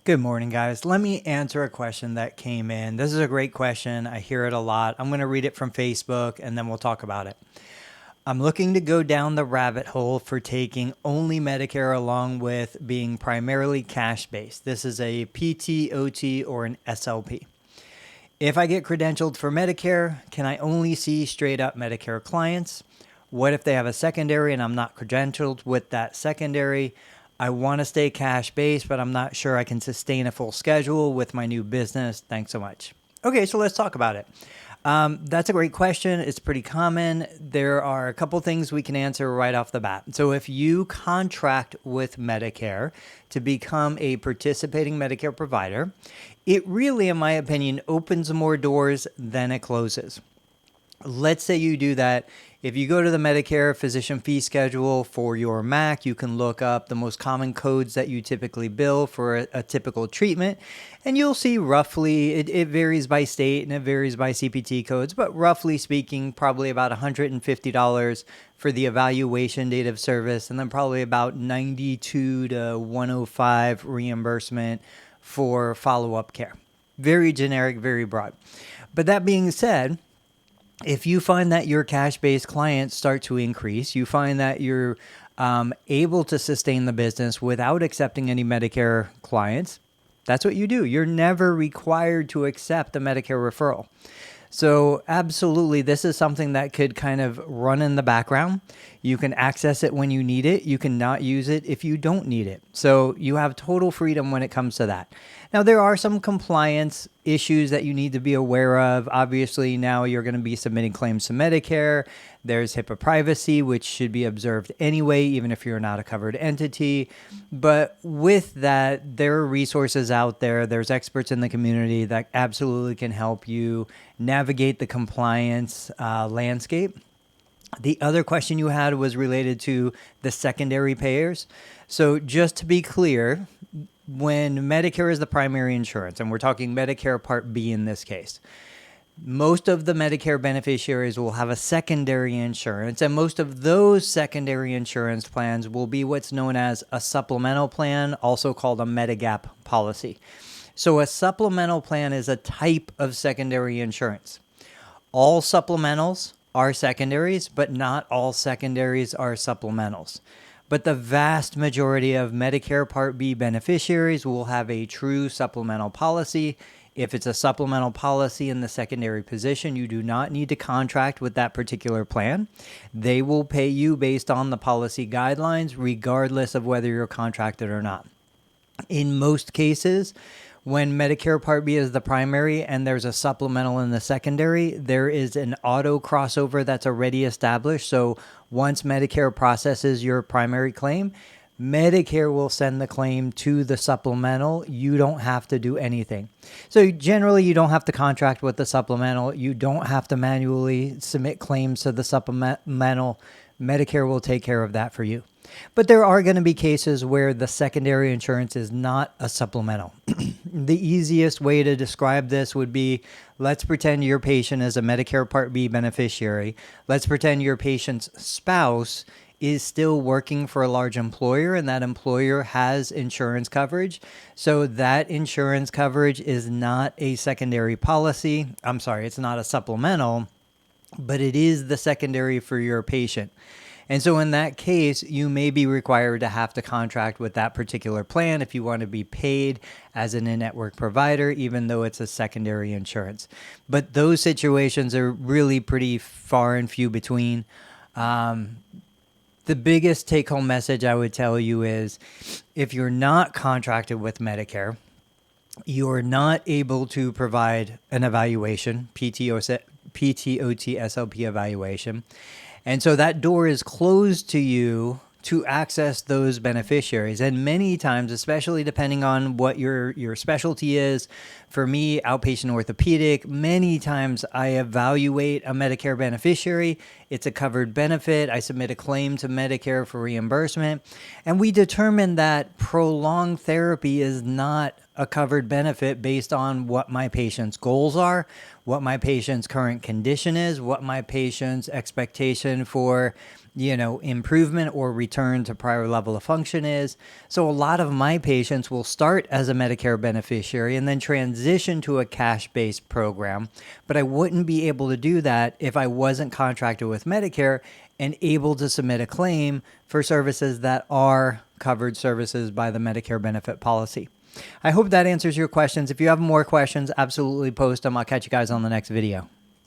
Good morning, guys. Let me answer a question that came in. This is a great question. I hear it a lot. I'm going to read it from Facebook and then we'll talk about it. I'm looking to go down the rabbit hole for taking only Medicare along with being primarily cash-based. This is a PT, OT, or an SLP. If I get credentialed for Medicare, can I only see straight up Medicare clients? What if they have a secondary and I'm not credentialed with that secondary? I want to stay cash-based, but I'm not sure I can sustain a full schedule with my new business. Thanks so much. Okay, so let's talk about it. That's a great question. It's pretty common. There are a couple things we can answer right off the bat. So if you contract with Medicare to become a participating Medicare provider, it really, in my opinion, opens more doors than it closes. Let's say you do that. If you go to the Medicare physician fee schedule for your MAC, you can look up the most common codes that you typically bill for a typical treatment. And you'll see roughly, it varies by state and it varies by CPT codes, but roughly speaking, probably about $150 for the evaluation date of service, and then probably about $92 to $105 reimbursement for follow-up care. Very generic, very broad. But that being said, if you find that your cash-based clients start to increase, you find that you're able to sustain the business without accepting any Medicare clients, that's what you do. You're never required to accept a Medicare referral. So absolutely, this is something that could kind of run in the background. You can access it when you need it. You can not use it if you don't need it. So you have total freedom when it comes to that. Now, there are some compliance issues that you need to be aware of. Obviously, now you're going to be submitting claims to Medicare. There's HIPAA privacy, which should be observed anyway, even if you're not a covered entity. But with that, there are resources out there. There's experts in the community that absolutely can help you navigate the compliance landscape. The other question you had was related to the secondary payers. So just to be clear, when Medicare is the primary insurance, and we're talking Medicare Part B in this case, most of the Medicare beneficiaries will have a secondary insurance, and most of those secondary insurance plans will be what's known as a supplemental plan, also called a Medigap policy. So a supplemental plan is a type of secondary insurance. All supplementals are secondaries, but not all secondaries are supplementals. But the vast majority of Medicare Part B beneficiaries will have a true supplemental policy. If it's a supplemental policy in the secondary position, you do not need to contract with that particular plan. They will pay you based on the policy guidelines, regardless of whether you're contracted or not. In most cases, when Medicare Part B is the primary and there's a supplemental in the secondary, there is an auto crossover that's already established. So once Medicare processes your primary claim, Medicare will send the claim to the supplemental. You don't have to do anything. So generally, you don't have to contract with the supplemental. You don't have to manually submit claims to the supplemental. Medicare will take care of that for you. But there are going to be cases where the secondary insurance is not a supplemental. The easiest way to describe this would be, let's pretend your patient is a Medicare Part B beneficiary. Let's pretend your patient's spouse is still working for a large employer and that employer has insurance coverage. So that insurance coverage is not a secondary policy. I'm sorry, it's not a supplemental, but it is the secondary for your patient. And so in that case, you may be required to have to contract with that particular plan if you want to be paid as an in-network provider, even though it's a secondary insurance. But those situations are really pretty far and few between. The biggest take-home message I would tell you is if you're not contracted with Medicare, you're not able to provide an evaluation, PT, OT, SLP evaluation. And so that door is closed to you to access those beneficiaries. And many times, especially depending on what your specialty is, for me, outpatient orthopedic, many times I evaluate a Medicare beneficiary. It's a covered benefit. I submit a claim to Medicare for reimbursement. And we determine that prolonged therapy is not a covered benefit based on what my patient's goals are. what my patient's current condition is, what my patient's expectation for, improvement or return to prior level of function is. So a lot of my patients will start as a Medicare beneficiary and then transition to a cash-based program. But I wouldn't be able to do that if I wasn't contracted with Medicare and able to submit a claim for services that are covered services by the Medicare benefit policy. I hope that answers your questions. If you have more questions, absolutely post them. I'll catch you guys on the next video.